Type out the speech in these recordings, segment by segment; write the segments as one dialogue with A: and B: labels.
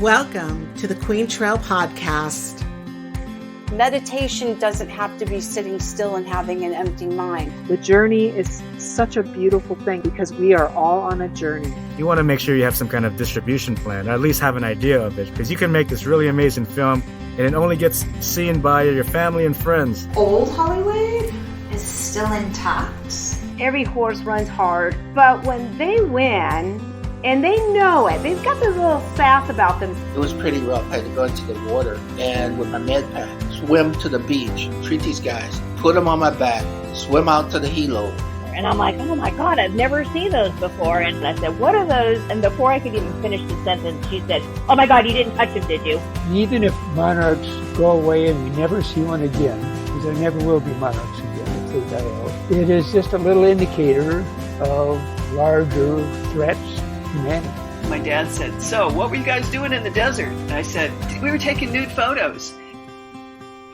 A: Welcome to the Quaintrelle Podcast.
B: Meditation doesn't have to be sitting still and having an empty mind.
C: The journey is such a beautiful thing because we are all on a journey.
D: You want to make sure you have some kind of distribution plan, or at least have an idea of it, because you can make this really amazing film and it only gets seen by your family and friends.
E: Old Hollywood is still intact.
F: Every horse runs hard, but when they win, and they know it, they've got this little sass about them.
G: It was pretty rough. I had to go into the water and with my med pack, swim to the beach, treat these guys, put them on my back, swim out to the helo.
F: And I'm like, oh my God, I've never seen those before. And I said, what are those? And before I could even finish the sentence, she said, oh my God, you didn't touch them, did you?
H: Even if monarchs go away and we never see one again, because there never will be monarchs again if they die out, it is just a little indicator of larger threats to humanity.
I: My dad said, so what were you guys doing in the desert? And I said, we were taking nude photos.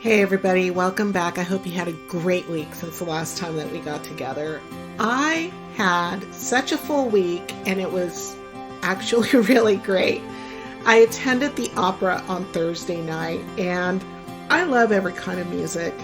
A: Hey everybody, welcome back. I hope you had a great week since the last time that we got together. I had such a full week and it was actually really great. I attended the opera on Thursday night and I love every kind of music.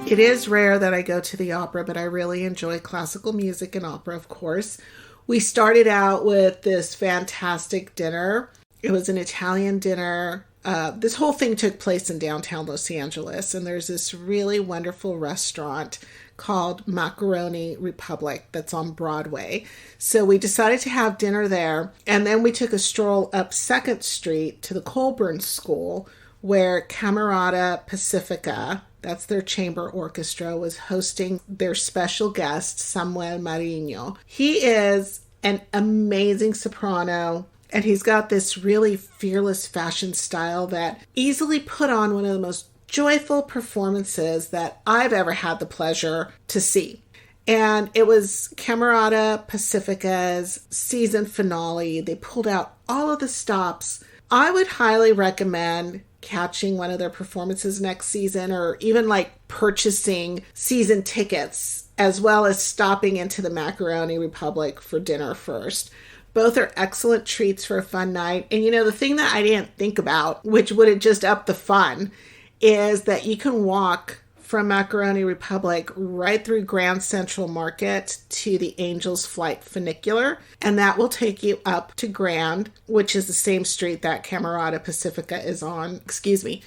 A: It is rare that I go to the opera, but I really enjoy classical music and opera, of course. We started out with this fantastic dinner. It was an Italian dinner. This whole thing took place in downtown Los Angeles, and there's this really wonderful restaurant called Macaroni Republic that's on Broadway. So we decided to have dinner there, and then we took a stroll up 2nd Street to the Colburn School, where Camerata Pacifica, that's their chamber orchestra, was hosting their special guest, Samuel Marino. He is an amazing soprano, and he's got this really fearless fashion style that easily put on one of the most joyful performances that I've ever had the pleasure to see. And it was Camerata Pacifica's season finale. They pulled out all of the stops. I would highly recommend catching one of their performances next season, or even like purchasing season tickets, as well as stopping into the Macaroni Republic for dinner first. Both are excellent treats for a fun night. And you know, the thing that I didn't think about, which would have just upped the fun, is that you can walk from Macaroni Republic right through Grand Central Market to the Angels Flight Funicular, and that will take you up to Grand, which is the same street that Camerata Pacifica is on,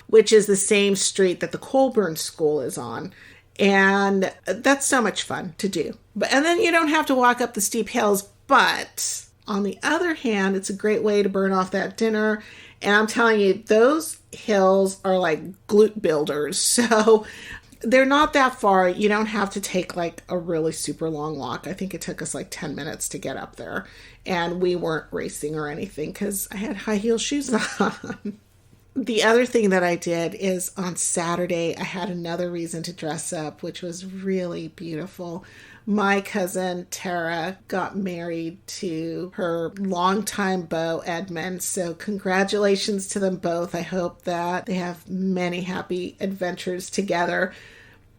A: which is the same street that the Colburn School is on. And that's so much fun to do. And then you don't have to walk up the steep hills, but on the other hand, it's a great way to burn off that dinner. And I'm telling you, those hills are like glute builders. So they're not that far. You don't have to take like a really super long walk. I think it took us like 10 minutes to get up there. And we weren't racing or anything because I had high heel shoes on. The other thing that I did is on Saturday, I had another reason to dress up, which was really beautiful. My cousin Tara got married to her longtime beau, Edmund. So congratulations to them both. I hope that they have many happy adventures together.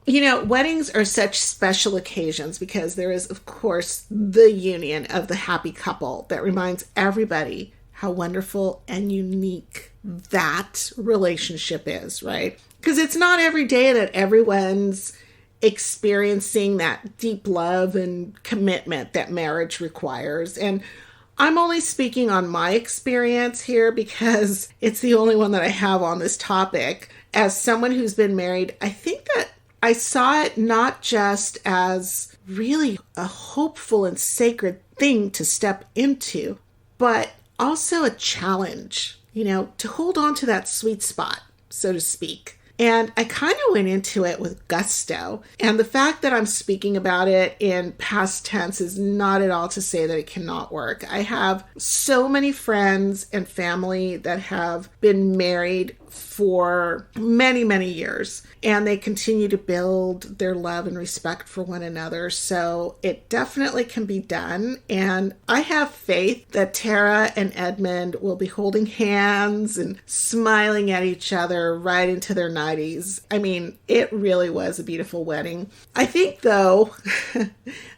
A: You know, weddings are such special occasions because there is, of course, the union of the happy couple that reminds everybody how wonderful and unique that relationship is, right? Because it's not every day that everyone's experiencing that deep love and commitment that marriage requires. And I'm only speaking on my experience here because it's the only one that I have on this topic. As someone who's been married, I think that I saw it not just as really a hopeful and sacred thing to step into, but also a challenge, you know, to hold on to that sweet spot, so to speak. And I kind of went into it with gusto. And the fact that I'm speaking about it in past tense is not at all to say that it cannot work. I have so many friends and family that have been married for many, many years, and they continue to build their love and respect for one another. So it definitely can be done. And I have faith that Tara and Edmund will be holding hands and smiling at each other right into their 90s. I mean, it really was a beautiful wedding. I think, though,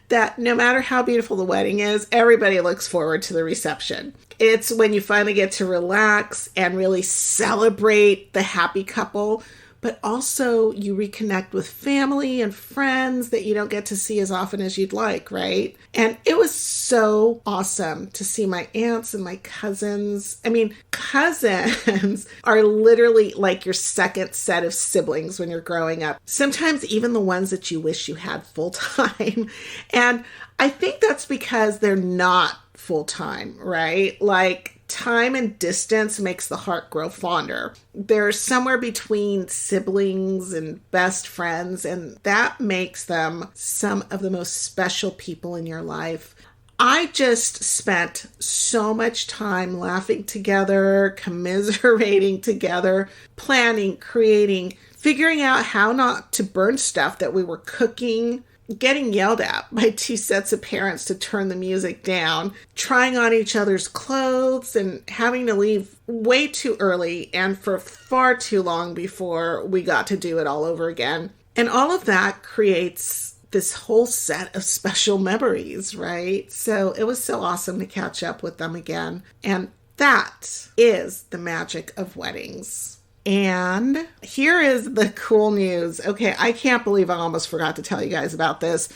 A: that no matter how beautiful the wedding is, everybody looks forward to the reception. It's when you finally get to relax and really celebrate the happy couple, but also you reconnect with family and friends that you don't get to see as often as you'd like, right? And it was so awesome to see my aunts and my cousins. I mean, cousins are literally like your second set of siblings when you're growing up. Sometimes even the ones that you wish you had full time. And I think that's because they're not full time, right? Like, time and distance makes the heart grow fonder. They're somewhere between siblings and best friends, and that makes them some of the most special people in your life. I just spent so much time laughing together, commiserating together, planning, creating, figuring out how not to burn stuff that we were cooking, getting yelled at by two sets of parents to turn the music down, trying on each other's clothes, and having to leave way too early and for far too long before we got to do it all over again. And all of that creates this whole set of special memories, right? So it was so awesome to catch up with them again. And that is the magic of weddings. And here is the cool news. Okay, I can't believe I almost forgot to tell you guys about this.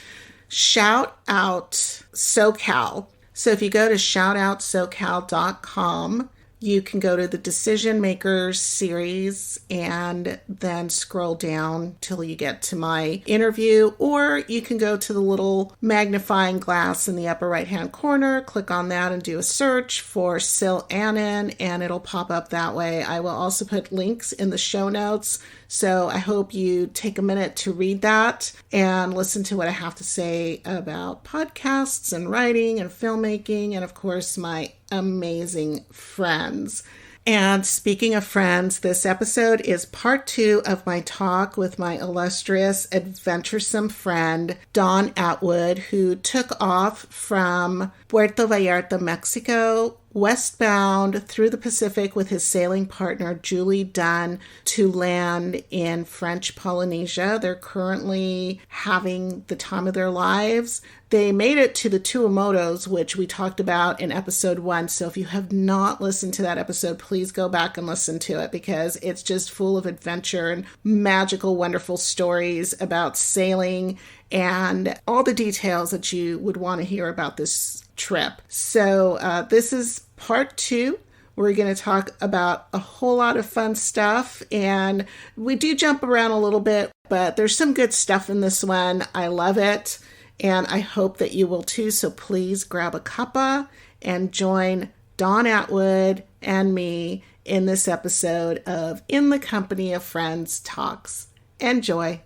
A: Shout Out SoCal. So if you go to shoutoutsocal.com, you can go to the Decision Makers series and then scroll down till you get to my interview, or you can go to the little magnifying glass in the upper right-hand corner, click on that and do a search for Sil Annan, and it'll pop up that way. I will also put links in the show notes, so I hope you take a minute to read that and listen to what I have to say about podcasts and writing and filmmaking, and of course my amazing friends. And speaking of friends, this episode is part 2 of my talk with my illustrious, adventuresome friend, Don Atwood, who took off from Puerto Vallarta, Mexico, westbound through the Pacific with his sailing partner, Julie Dunn, to land in French Polynesia. They're currently having the time of their lives. They made it to the Tuamotus, which we talked about in episode 1. So if you have not listened to that episode, please go back and listen to it, because it's just full of adventure and magical, wonderful stories about sailing and all the details that you would want to hear about this trip. So this is part 2. We're going to talk about a whole lot of fun stuff, and we do jump around a little bit, but there's some good stuff in this one. I love it, and I hope that you will too. So please grab a cuppa and join Don Atwood and me in this episode of In the Company of Friends Talks. Enjoy.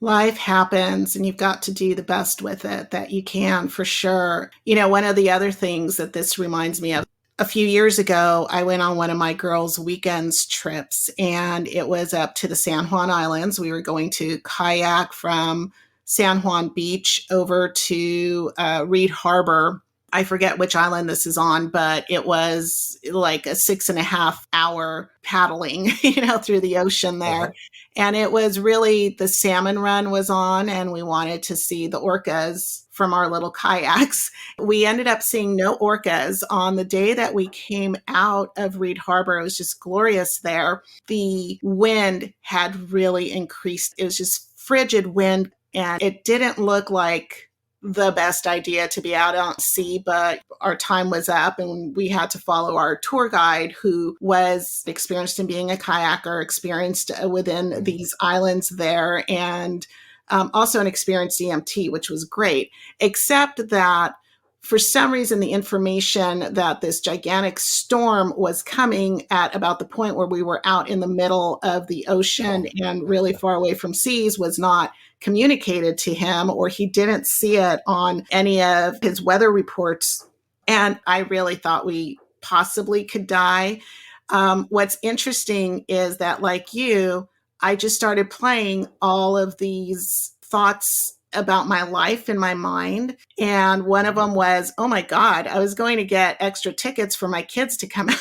A: Life happens, and you've got to do the best with it that you can, for sure. You know, one of the other things that this reminds me of, a few years ago, I went on one of my girls' weekends trips, and it was up to the San Juan Islands. We were going to kayak from San Juan Beach over to Reed Harbor. I forget which island this is on, but it was like a 6.5 hour paddling, through the ocean there. Uh-huh. And it was really, the salmon run was on, and we wanted to see the orcas from our little kayaks. We ended up seeing no orcas on the day that we came out of Reed Harbor. It was just glorious there. The wind had really increased. It was just frigid wind, and it didn't look like the best idea to be out on sea, but our time was up and we had to follow our tour guide, who was experienced in being a kayaker, experienced within these islands there, and also an experienced EMT, which was great, except that for some reason, the information that this gigantic storm was coming at about the point where we were out in the middle of the ocean and really far away from seas was not communicated to him, or he didn't see it on any of his weather reports. And I really thought we possibly could die. What's interesting is that, like you, I just started playing all of these thoughts about my life in my mind. And one of them was, oh my God, I was going to get extra tickets for my kids to come out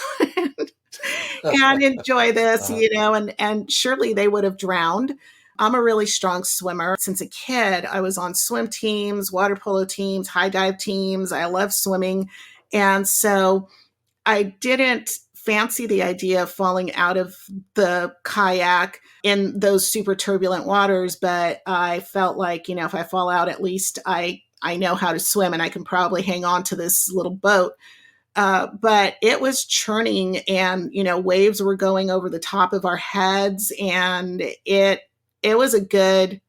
A: and enjoy this, and surely they would have drowned. I'm a really strong swimmer. Since a kid, I was on swim teams, water polo teams, high dive teams. I love swimming. And so I didn't fancy the idea of falling out of the kayak in those super turbulent waters, but I felt like, if I fall out, at least I know how to swim and I can probably hang on to this little boat. But it was churning and, waves were going over the top of our heads. And it was a good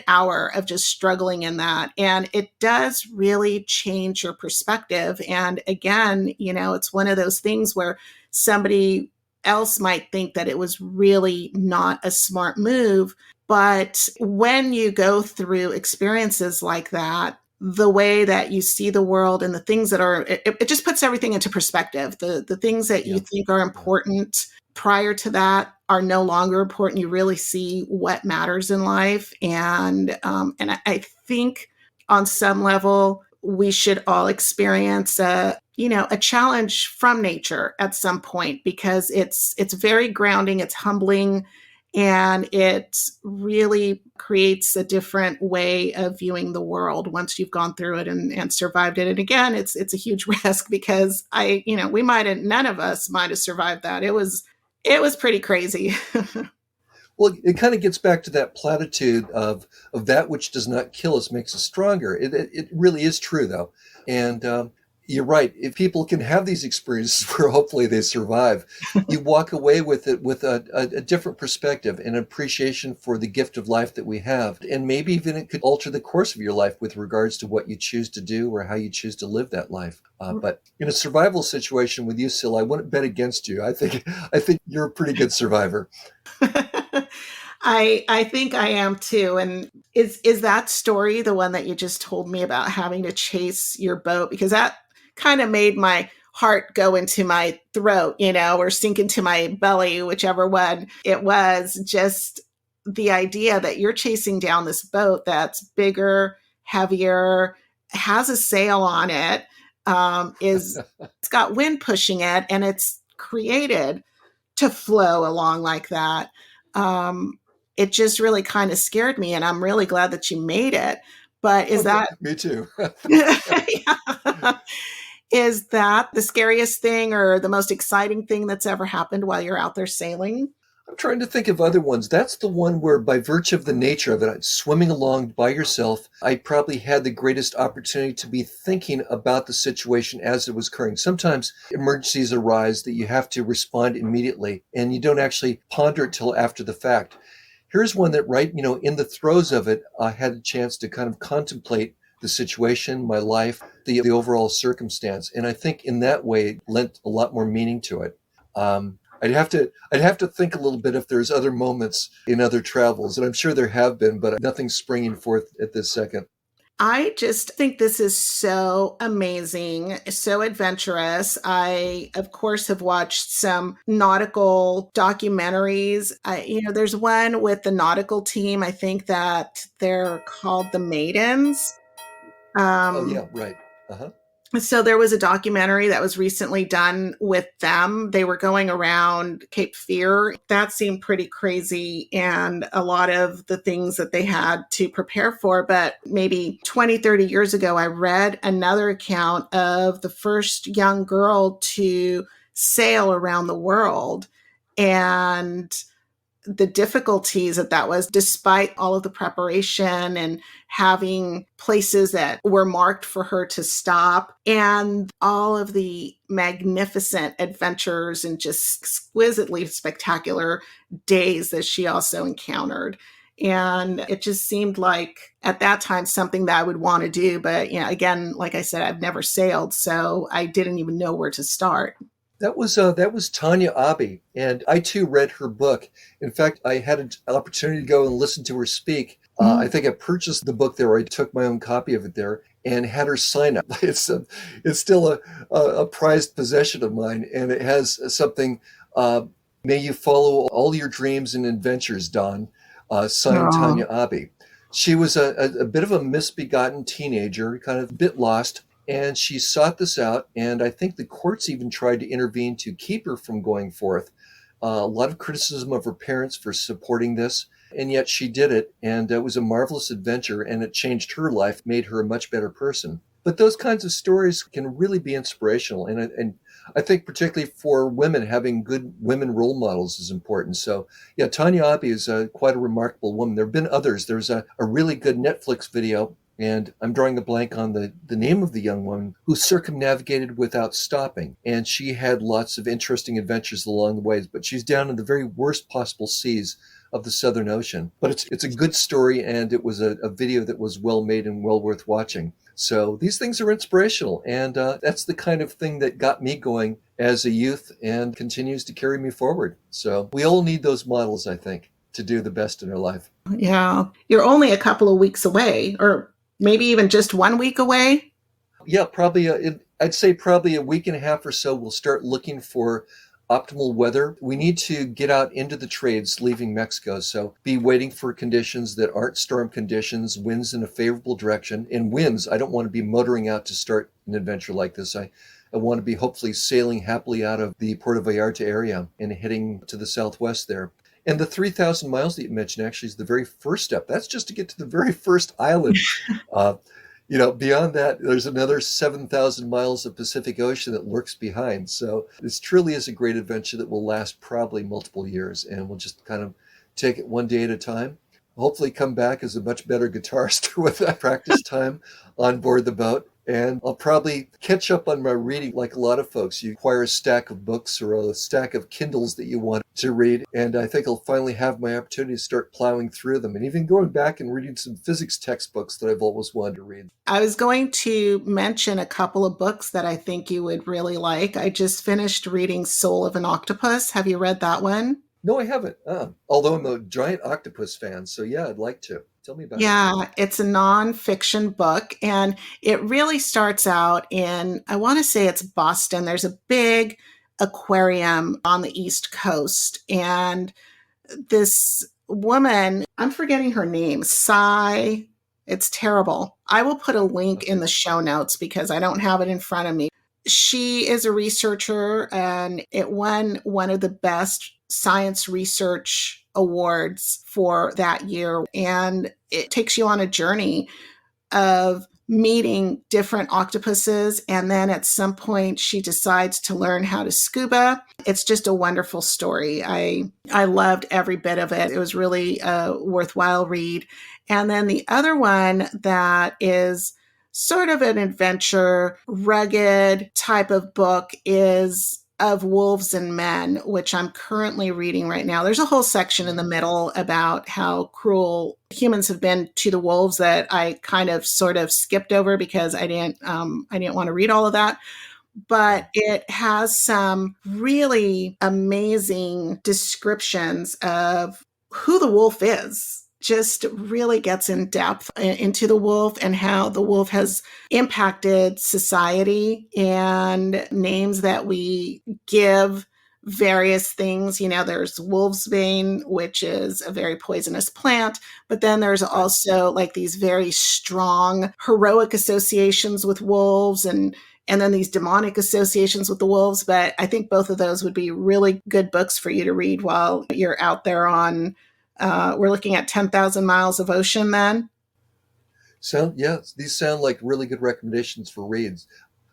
A: hour of just struggling in that. And it does really change your perspective. And again, it's one of those things where somebody else might think that it was really not a smart move. But when you go through experiences like that, the way that you see the world and the things that are, it just puts everything into perspective. The things that you think are important prior to that are no longer important. You really see what matters in life. And I think on some level, we should all experience a challenge from nature at some point, because it's very grounding, it's humbling, and it really creates a different way of viewing the world once you've gone through it and survived it. And again, it's a huge risk, because none of us might have survived that. It was pretty crazy.
J: Well, it kind of gets back to that platitude of that which does not kill us makes us stronger. It really is true, though. And you're right. If people can have these experiences where hopefully they survive, you walk away with it with a different perspective and appreciation for the gift of life that we have. And maybe even it could alter the course of your life with regards to what you choose to do or how you choose to live that life. But in a survival situation with you, Syl, I wouldn't bet against you. I think you're a pretty good survivor.
A: I think I am too. And is that story the one that you just told me about having to chase your boat? Because that kind of made my heart go into my throat, or sink into my belly, whichever one it was. Just the idea that you're chasing down this boat that's bigger, heavier, has a sail on it, it's got wind pushing it, and it's created to flow along like that. It just really kind of scared me, and I'm really glad that you made it. But is that
J: me too?
A: Yeah. Is that the scariest thing or the most exciting thing that's ever happened while you're out there sailing?
J: I'm trying to think of other ones. That's the one where, by virtue of the nature of it, swimming along by yourself, I probably had the greatest opportunity to be thinking about the situation as it was occurring. Sometimes emergencies arise that you have to respond immediately, and you don't actually ponder it till after the fact. Here's one that, right, in the throes of it, I had a chance to kind of contemplate the situation, my life, the overall circumstance. And I think in that way, it lent a lot more meaning to it. I'd have to think a little bit if there's other moments in other travels, and I'm sure there have been, but nothing's springing forth at this second.
A: I just think this is so amazing, so adventurous. I, of course, have watched some nautical documentaries. There's one with the nautical team. I think that they're called The Maidens.
J: Oh, yeah, right. Uh-huh.
A: So there was a documentary that was recently done with them. They were going around Cape Fear. That seemed pretty crazy, and a lot of the things that they had to prepare for. But maybe 20, 30 years ago, I read another account of the first young girl to sail around the world, and the difficulties that was, despite all of the preparation and having places that were marked for her to stop, and all of the magnificent adventures and just exquisitely spectacular days that she also encountered. And it just seemed like at that time something that I would want to do. But, again, like I said, I've never sailed, so I didn't even know where to start.
J: That was Tanya Abbey, and I too read her book. In fact, I had an opportunity to go and listen to her speak. I think I purchased the book there. I took my own copy of it there and had her sign it. It's still a prized possession of mine, and it has something. May you follow all your dreams and adventures, Don. Signed Tanya Abbey. She was a bit of a misbegotten teenager, kind of a bit lost. And she sought this out, and I think the courts even tried to intervene to keep her from going forth. A lot of criticism of her parents for supporting this. And yet she did it, and it was a marvelous adventure, and it changed her life, made her a much better person. But those kinds of stories can really be inspirational. And I think particularly for women, having good women role models is important. So yeah, Tanya Abbey is quite a remarkable woman. There have been others. There's a really good Netflix video, and I'm drawing a blank on the name of the young woman who circumnavigated without stopping. And she had lots of interesting adventures along the way, but she's down in the very worst possible seas of the Southern Ocean. But it's a good story, and it was a video that was well made and well worth watching. So these things are inspirational, and that's the kind of thing that got me going as a youth and continues to carry me forward. So we all need those models, I think, to do the best in our life.
A: Yeah. You're only a couple of weeks away, or maybe even just 1 week away.
J: Yeah, probably. I'd say probably a week and a half or so, we'll start looking for optimal weather. We need to get out into the trades leaving Mexico. So be waiting for conditions that aren't storm conditions, winds in a favorable direction. In winds, I don't want to be motoring out to start an adventure like this. I want to be hopefully sailing happily out of the Puerto Vallarta area and heading to the southwest there. And the 3,000 miles that you mentioned actually is the very first step. That's just to get to the very first island. Beyond that, there's another 7,000 miles of Pacific Ocean that lurks behind. So this truly is a great adventure that will last probably multiple years, and we'll just kind of take it one day at a time. Hopefully come back as a much better guitarist with that practice time on board the boat. And I'll probably catch up on my reading like a lot of folks. You acquire a stack of books or a stack of Kindles that you want to read. And I think I'll finally have my opportunity to start plowing through them and even going back and reading some physics textbooks that I've always wanted to read.
A: I was going to mention a couple of books that I think you would really like. I just finished reading Soul of an Octopus. Have you read that one?
J: No, I haven't. Although I'm a giant octopus fan. So yeah, I'd like to. Tell me about it.
A: Yeah, it's a nonfiction book, and it really starts out in, I want to say it's Boston. There's a big aquarium on the East Coast, and this woman, I'm forgetting her name, it's terrible. I will put a link in the show notes because I don't have it in front of me. She is a researcher, and it won one of the best science research awards for that year. And it takes you on a journey of meeting different octopuses. And then at some point she decides to learn how to scuba. It's just a wonderful story. I loved every bit of it. It was really a worthwhile read. And then the other one that is sort of an adventure, rugged type of book is Of Wolves and Men, which I'm currently reading right now. There's a whole section in the middle about how cruel humans have been to the wolves that I kind of sort of skipped over because I didn't want to read all of that. But it has some really amazing descriptions of who the wolf is. Just really gets in depth into the wolf and how the wolf has impacted society and names that we give various things. You know, there's wolfsbane, which is a very poisonous plant, but then there's also like these very strong heroic associations with wolves and then these demonic associations with the wolves. But I think both of those would be really good books for you to read while you're out there on we're looking at 10,000 miles of ocean then.
J: These sound like really good recommendations for reads.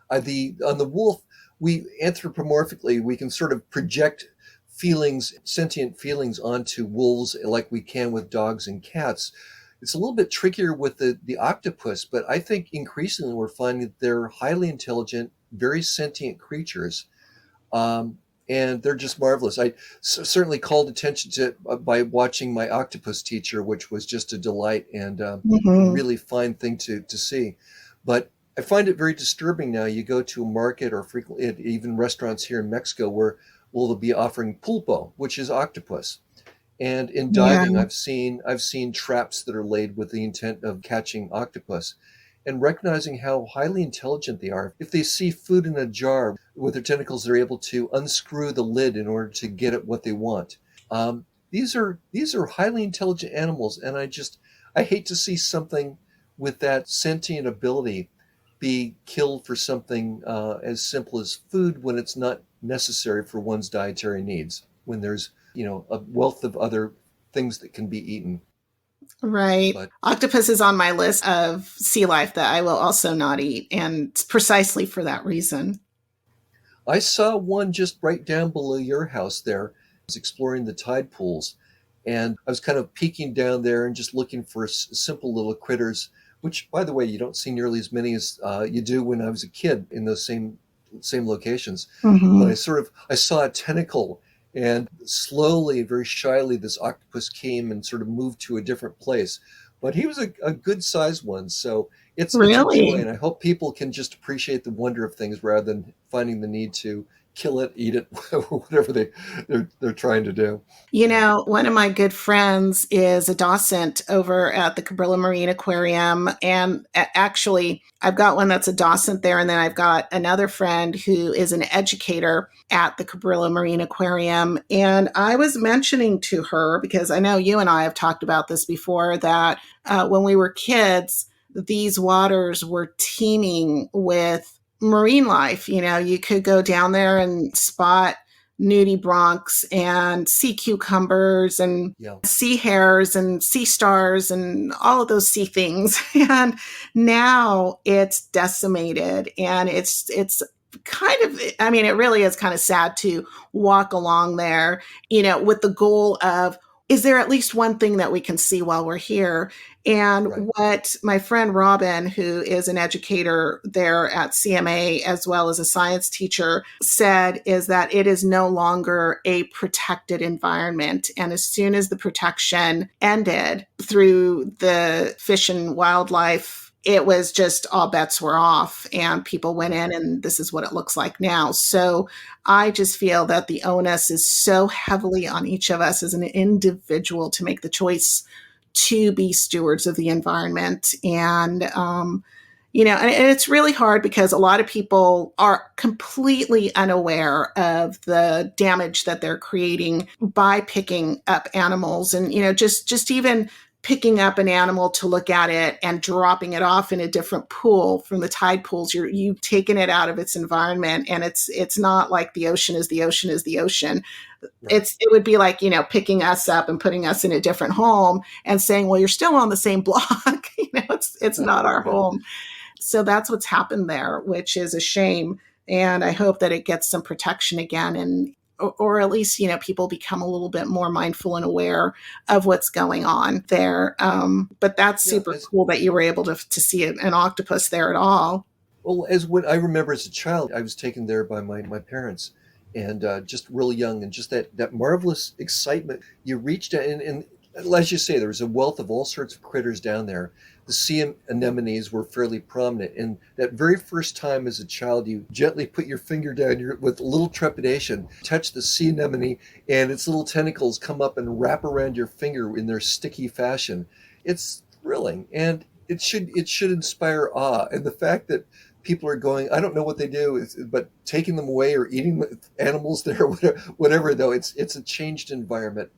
J: On the wolf, we anthropomorphically, we can sort of project feelings, sentient feelings onto wolves like we can with dogs and cats. It's a little bit trickier with the octopus, but I think increasingly we're finding that they're highly intelligent, very sentient creatures. And they're just marvelous. I certainly called attention to by watching My Octopus Teacher, which was just a delight and a really fine thing to see. But I find it very disturbing now. You go to a market or frequently even restaurants here in Mexico where they'll be offering pulpo, which is octopus. And in diving, I've seen traps that are laid with the intent of catching octopus. And recognizing how highly intelligent they are. If they see food in a jar with their tentacles, they're able to unscrew the lid in order to get at what they want. These are highly intelligent animals, and I hate to see something with that sentient ability be killed for something as simple as food when it's not necessary for one's dietary needs. When there's a wealth of other things that can be eaten.
A: Right.
J: But
A: Octopus is on my list of sea life that I will also not eat, and precisely for that reason.
J: I saw one just right down below your house there. I was exploring the tide pools, and I was kind of peeking down there and just looking for simple little critters, which, by the way, you don't see nearly as many as you do when I was a kid in those same locations. But I saw a tentacle, and slowly, very shyly, this octopus came and sort of moved to a different place. But he was a good sized one, so it's a joy, and I hope people can just appreciate the wonder of things rather than finding the need to kill it, eat it, whatever they're trying to do.
A: You know, one of my good friends is a docent over at the Cabrillo Marine Aquarium. And actually, I've got one that's a docent there. And then I've got another friend who is an educator at the Cabrillo Marine Aquarium. And I was mentioning to her, because I know you and I have talked about this before, that when we were kids, these waters were teeming with marine life. You know, you could go down there and spot nudibranchs and sea cucumbers and sea hares and sea stars and all of those sea things. And now it's decimated, and it's kind of, I mean, it really is kind of sad to walk along there, you know, with the goal of, is there at least one thing that we can see while we're here? And what my friend Robin, who is an educator there at CMA, as well as a science teacher, said is that it is no longer a protected environment. And as soon as the protection ended through the Fish and Wildlife, it was just all bets were off, and people went in, and this is what it looks like now. So I just feel that the onus is so heavily on each of us as an individual to make the choice to be stewards of the environment. And, you know, and it's really hard because a lot of people are completely unaware of the damage that they're creating by picking up animals. And, you know, just even picking up an animal to look at it and dropping it off in a different pool from the tide pools, you've taken it out of its environment. And it's not like the ocean is the ocean is the ocean. It would be like, you know, picking us up and putting us in a different home and saying, well, you're still on the same block. You know, it's not our home. So that's what's happened there, which is a shame. And I hope that it gets some protection again, and or at least, you know, people become a little bit more mindful and aware of what's going on there. But that's super cool that you were able to see an octopus there at all.
J: Well, as when I remember as a child, I was taken there by my parents, and just really young, and just that marvelous excitement. You reached out, and as you say, there was a wealth of all sorts of critters down there. The sea anemones were fairly prominent. And that very first time as a child, you gently put your finger down with a little trepidation, touch the sea anemone, and its little tentacles come up and wrap around your finger in their sticky fashion. It's thrilling, and it should inspire awe. And the fact that people are going, I don't know what they do, but taking them away or eating animals there, whatever, though, it's a changed environment.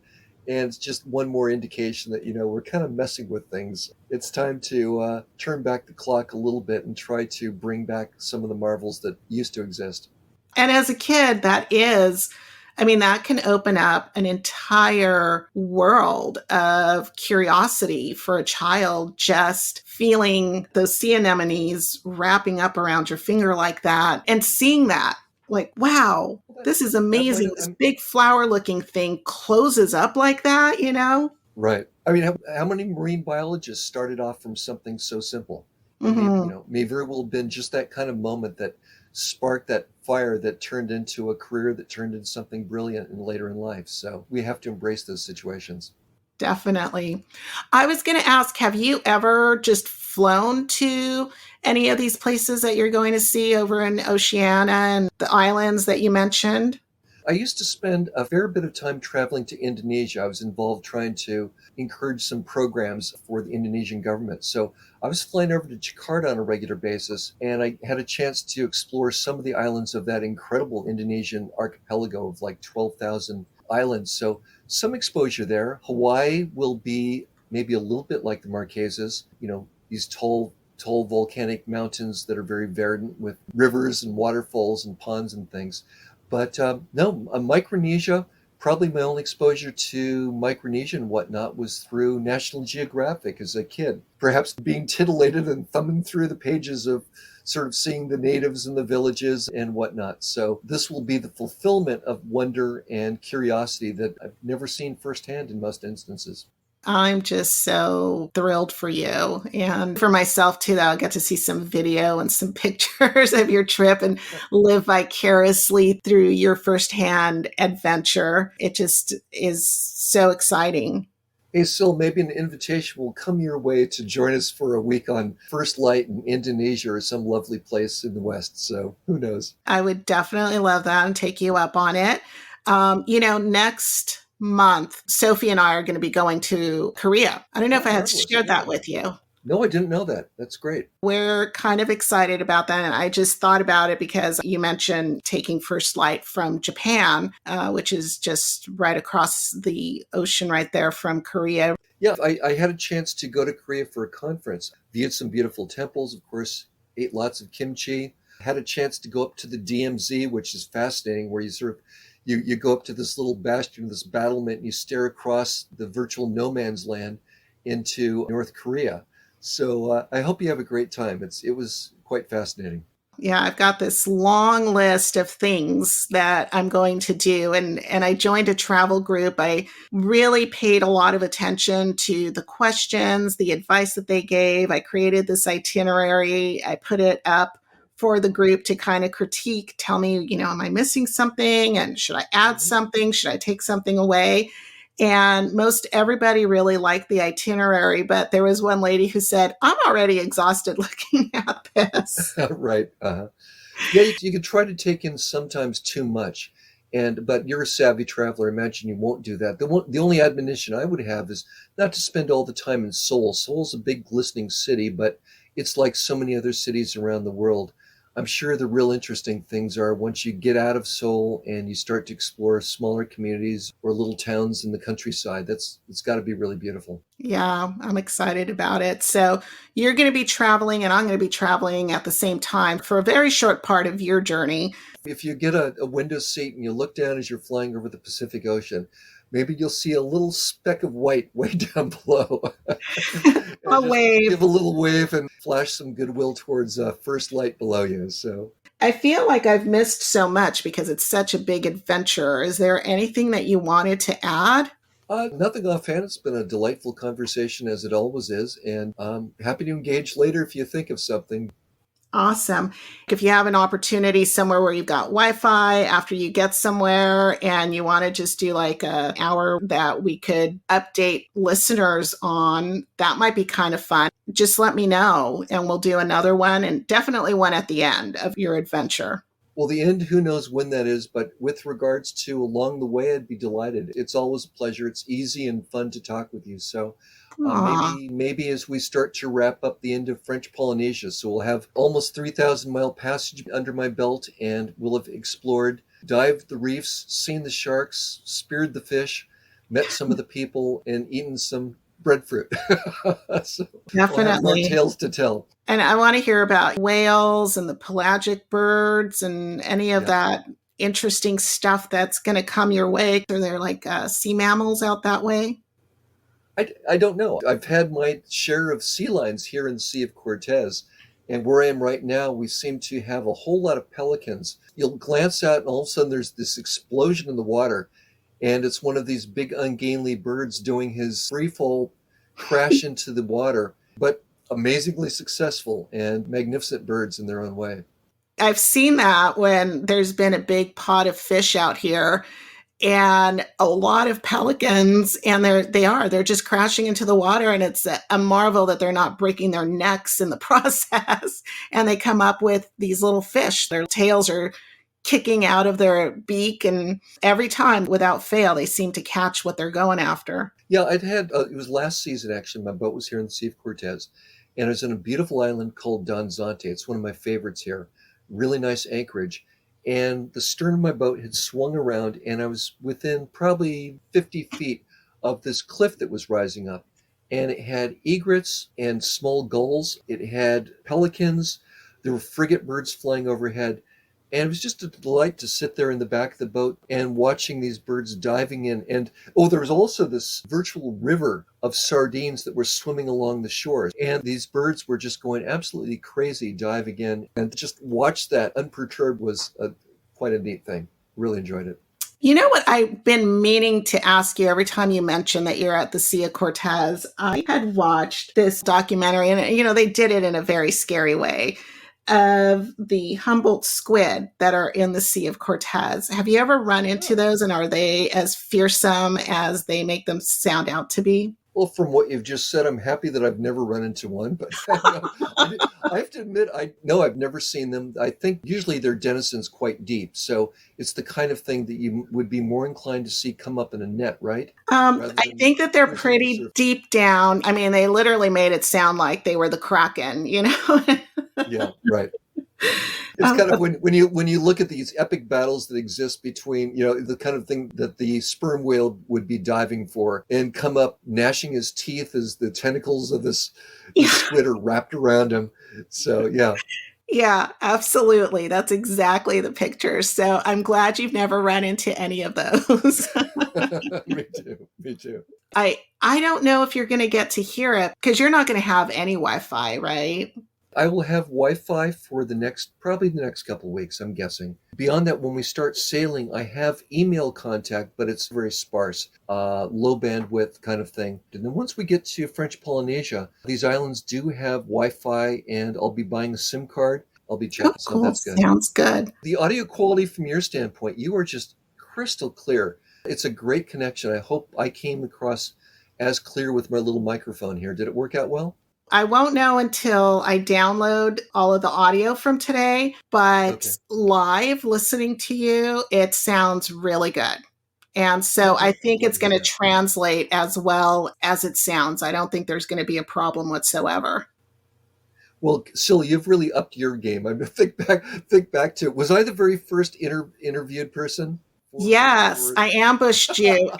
J: And it's just one more indication that, you know, we're kind of messing with things. It's time to turn back the clock a little bit and try to bring back some of the marvels that used to exist.
A: And as a kid, that can open up an entire world of curiosity for a child, just feeling those sea anemones wrapping up around your finger like that and seeing that. Like, wow, this is amazing. This big flower-looking thing closes up like that, you know?
J: Right. I mean, how many marine biologists started off from something so simple?
A: Mm-hmm.
J: May very well have been just that kind of moment that sparked that fire that turned into a career that turned into something brilliant and later in life. So we have to embrace those situations.
A: Definitely. I was going to ask, have you ever just flown to any of these places that you're going to see over in Oceania and the islands that you mentioned?
J: I used to spend a fair bit of time traveling to Indonesia. I was involved trying to encourage some programs for the Indonesian government. So I was flying over to Jakarta on a regular basis, and I had a chance to explore some of the islands of that incredible Indonesian archipelago of like 12,000 islands. So some exposure there. Hawaii will be maybe a little bit like the Marquesas, you know, these tall volcanic mountains that are very verdant with rivers and waterfalls and ponds and things. But no, Micronesia, Probably my only exposure to Micronesia and whatnot was through National Geographic as a kid. Perhaps being titillated and thumbing through the pages of sort of seeing the natives and the villages and whatnot. So this will be the fulfillment of wonder and curiosity that I've never seen firsthand in most instances.
A: I'm just so thrilled for you and for myself too, that I'll get to see some video and some pictures of your trip and live vicariously through your firsthand adventure. It just is so exciting.
J: Hey, Sil, maybe an invitation will come your way to join us for a week on First Light in Indonesia or some lovely place in the West. So who knows?
A: I would definitely love that and take you up on it. Next month, Sophie and I are going to be going to Korea. I don't know if I had shared that with you.
J: No, I didn't know that. That's great.
A: We're kind of excited about that. And I just thought about it because you mentioned taking First Light from Japan, which is just right across the ocean right there from Korea.
J: Yeah, I had a chance to go to Korea for a conference. Viewed some beautiful temples, of course, ate lots of kimchi. Had a chance to go up to the DMZ, which is fascinating, where you sort of You go up to this little bastion, this battlement, and you stare across the virtual no man's land into North Korea. So I hope you have a great time. It was quite fascinating.
A: Yeah, I've got this long list of things that I'm going to do. And I joined a travel group. I really paid a lot of attention to the questions, the advice that they gave. I created this itinerary. I put it up for the group to kind of critique, tell me, am I missing something? And should I add something? Should I take something away? And most everybody really liked the itinerary, but there was one lady who said, I'm already exhausted looking at this.
J: Right. Yeah, you can try to take in sometimes too much. But you're a savvy traveler. I imagine you won't do that. The only admonition I would have is not to spend all the time in Seoul. Seoul's a big, glistening city, but it's like so many other cities around the world. I'm sure the real interesting things are once you get out of Seoul and you start to explore smaller communities or little towns in the countryside. It's got to be really beautiful.
A: Yeah, I'm excited about it. So you're going to be traveling and I'm going to be traveling at the same time for a very short part of your journey.
J: If you get a window seat and you look down as you're flying over the Pacific Ocean, maybe you'll see a little speck of white way down below.
A: A wave.
J: Give a little wave and flash some goodwill towards First Light below you. So
A: I feel like I've missed so much because it's such a big adventure. Is there anything that you wanted to add?
J: Nothing offhand. It's been a delightful conversation as it always is. And I'm happy to engage later if you think of something.
A: Awesome. If you have an opportunity somewhere where you've got Wi-Fi after you get somewhere and you want to just do like an hour that we could update listeners on, that might be kind of fun. Just let me know and we'll do another one and definitely one at the end of your adventure.
J: Well, the end, who knows when that is, but with regards to along the way, I'd be delighted. It's always a pleasure. It's easy and fun to talk with you. So maybe as we start to wrap up the end of French Polynesia, so we'll have almost 3,000-mile passage under my belt, and we'll have explored, dived the reefs, seen the sharks, speared the fish, met some of the people, and eaten some breadfruit. So
A: Definitely.
J: We'll have more tales to tell.
A: And I want to hear about whales and the pelagic birds and any of that interesting stuff that's going to come your way. Are there like sea mammals out that way?
J: I don't know. I've had my share of sea lions here in the Sea of Cortez. And where I am right now, we seem to have a whole lot of pelicans. You'll glance out and all of a sudden there's this explosion in the water. And it's one of these big ungainly birds doing his free fall crash into the water. But amazingly successful and magnificent birds in their own way.
A: I've seen that when there's been a big pot of fish out here and a lot of pelicans, and they're just crashing into the water, and it's a marvel that they're not breaking their necks in the process. And they come up with these little fish. Their tails are kicking out of their beak, and every time without fail they seem to catch what they're going after.
J: Yeah, it was last season actually. My boat was here in the Sea of Cortez, and it was on a beautiful island called Don Zante. It's one of my favorites here. Really nice anchorage. And the stern of my boat had swung around, and I was within probably 50 feet of this cliff that was rising up. And it had egrets and small gulls. It had pelicans. There were frigate birds flying overhead. And it was just a delight to sit there in the back of the boat and watching these birds diving in. And there was also this virtual river of sardines that were swimming along the shore. And these birds were just going absolutely crazy diving in. And to just watch that unperturbed was quite a neat thing. Really enjoyed it.
A: You know what I've been meaning to ask you every time you mention that you're at the Sea of Cortez? I had watched this documentary, and, they did it in a very scary way, of the Humboldt squid that are in the Sea of Cortez. Have you ever run into those, and are they as fearsome as they make them sound out to be?
J: Well, from what you've just said, I'm happy that I've never run into one, but I have to admit, I've never seen them. I think usually their denison's quite deep, so it's the kind of thing that you would be more inclined to see come up in a net, right?
A: I think that they're pretty deep down. I mean, they literally made it sound like they were the Kraken,
J: Yeah, right. It's kind of when you look at these epic battles that exist between, the kind of thing that the sperm whale would be diving for and come up gnashing his teeth as the tentacles of this squid are wrapped around him. So, yeah.
A: Yeah, absolutely. That's exactly the picture. So I'm glad you've never run into any of those.
J: Me too.
A: I don't know if you're going to get to hear it because you're not going to have any Wi-Fi, right?
J: I will have Wi-Fi for probably the next couple of weeks, I'm guessing. Beyond that, when we start sailing, I have email contact, but it's very sparse, low bandwidth kind of thing. And then once we get to French Polynesia, these islands do have Wi-Fi, and I'll be buying a SIM card. I'll be checking,
A: cool.
J: So that's good.
A: Sounds good.
J: The audio quality from your standpoint, you are just crystal clear. It's a great connection. I hope I came across as clear with my little microphone here. Did it work out well?
A: I won't know until I download all of the audio from today, but live listening to you, it sounds really good. And so I think it's going to translate as well as it sounds. I don't think there's going to be a problem whatsoever.
J: Well, Silly, you've really upped your game. I mean, think back to, was I the very first interviewed person?
A: Yes, I ambushed you.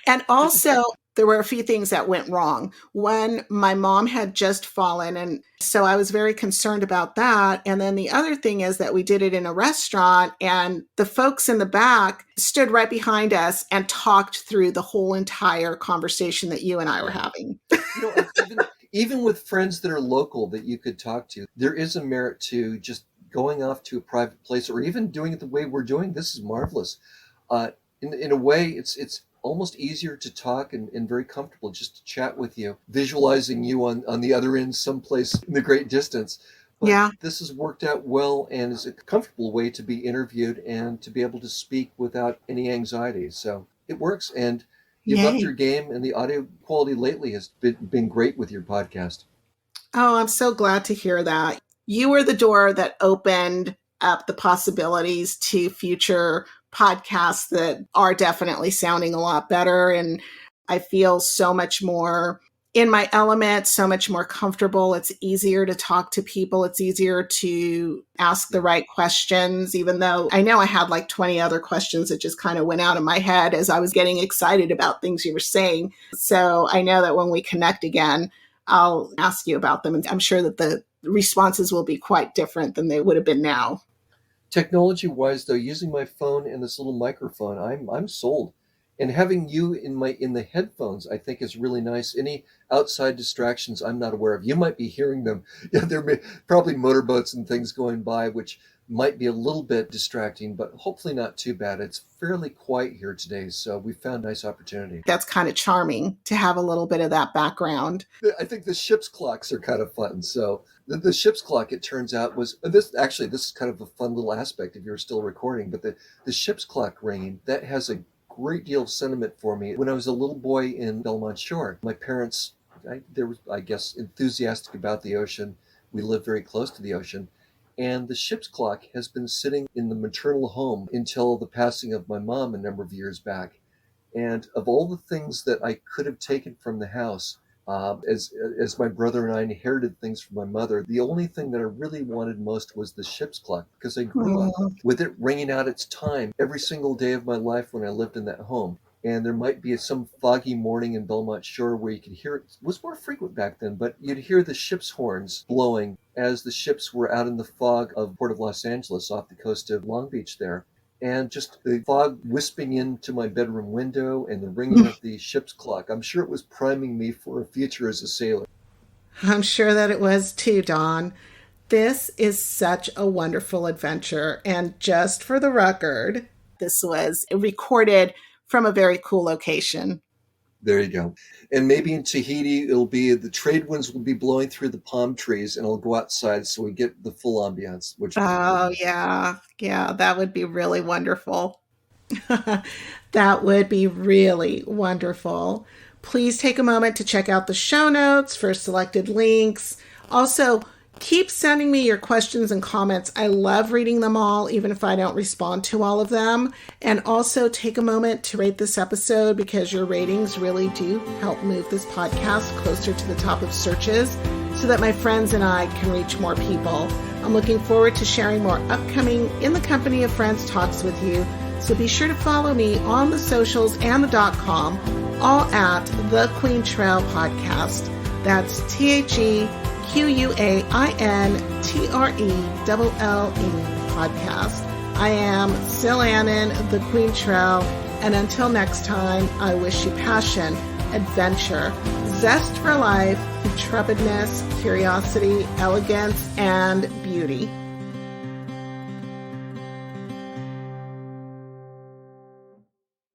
A: And also, there were a few things that went wrong. One, my mom had just fallen, and so I was very concerned about that. And then the other thing is that we did it in a restaurant, and the folks in the back stood right behind us and talked through the whole entire conversation that you and I were having.
J: Even with friends that are local that you could talk to, there is a merit to just going off to a private place, or even doing it the way we're doing. This is marvelous. In a way, it's almost easier to talk and very comfortable just to chat with you, visualizing you on the other end someplace in the great distance. But
A: yeah,
J: this has worked out well and is a comfortable way to be interviewed and to be able to speak without any anxiety. So it works, and you've upped your game, and the audio quality lately has been great with your podcast.
A: Oh, I'm so glad to hear that. You were the door that opened up the possibilities to future podcasts that are definitely sounding a lot better. And I feel so much more in my element, so much more comfortable. It's easier to talk to people. It's easier to ask the right questions, even though I know I had like 20 other questions that just kind of went out of my head as I was getting excited about things you were saying. So I know that when we connect again, I'll ask you about them. And I'm sure that the responses will be quite different than they would have been now.
J: Technology-wise, though, using my phone and this little microphone, I'm sold. And having you in the headphones, I think, is really nice. Any outside distractions I'm not aware of, you might be hearing them. Yeah, there may probably motorboats and things going by, which might be a little bit distracting, but hopefully not too bad. It's fairly quiet here today, so we found a nice opportunity.
A: That's kind of charming to have a little bit of that background.
J: I think the ship's clocks are kind of fun. So the ship's clock, it turns out, was this is kind of a fun little aspect if you're still recording, but the ship's clock ringing, that has a great deal of sentiment for me. When I was a little boy in Belmont Shore, my parents, they were, I guess, enthusiastic about the ocean. We lived very close to the ocean. And the ship's clock has been sitting in the maternal home until the passing of my mom a number of years back. And of all the things that I could have taken from the house, as my brother and I inherited things from my mother, the only thing that I really wanted most was the ship's clock, because I grew up with it ringing out its time every single day of my life when I lived in that home. and there might be some foggy morning in Belmont Shore where you could hear it. It was more frequent back then, but you'd hear the ship's horns blowing as the ships were out in the fog of Port of Los Angeles off the coast of Long Beach there. And just the fog wisping into my bedroom window and the ringing of the ship's clock. I'm sure it was priming me for a future as a sailor.
A: I'm sure that it was too, Don. This is such a wonderful adventure. And just for the record, this was recorded from a very cool location.
J: There you go. And maybe in Tahiti, it'll be the trade winds will be blowing through the palm trees, and I'll go outside so we get the full ambiance.
A: Yeah, that would be really wonderful. That would be really wonderful. Please take a moment to check out the show notes for selected links. Also, keep sending me your questions and comments. I love reading them all, even if I don't respond to all of them. And also take a moment to rate this episode because your ratings really do help move this podcast closer to the top of searches so that my friends and I can reach more people. I'm looking forward to sharing more upcoming In the Company of Friends talks with you. So be sure to follow me on the socials and the .com, all at the Quaintrelle Podcast. That's TheQuaintrelle Podcast. I am Sil Annan, the Quaintrelle, and until next time, I wish you passion, adventure, zest for life, intrepidness, curiosity, elegance, and beauty.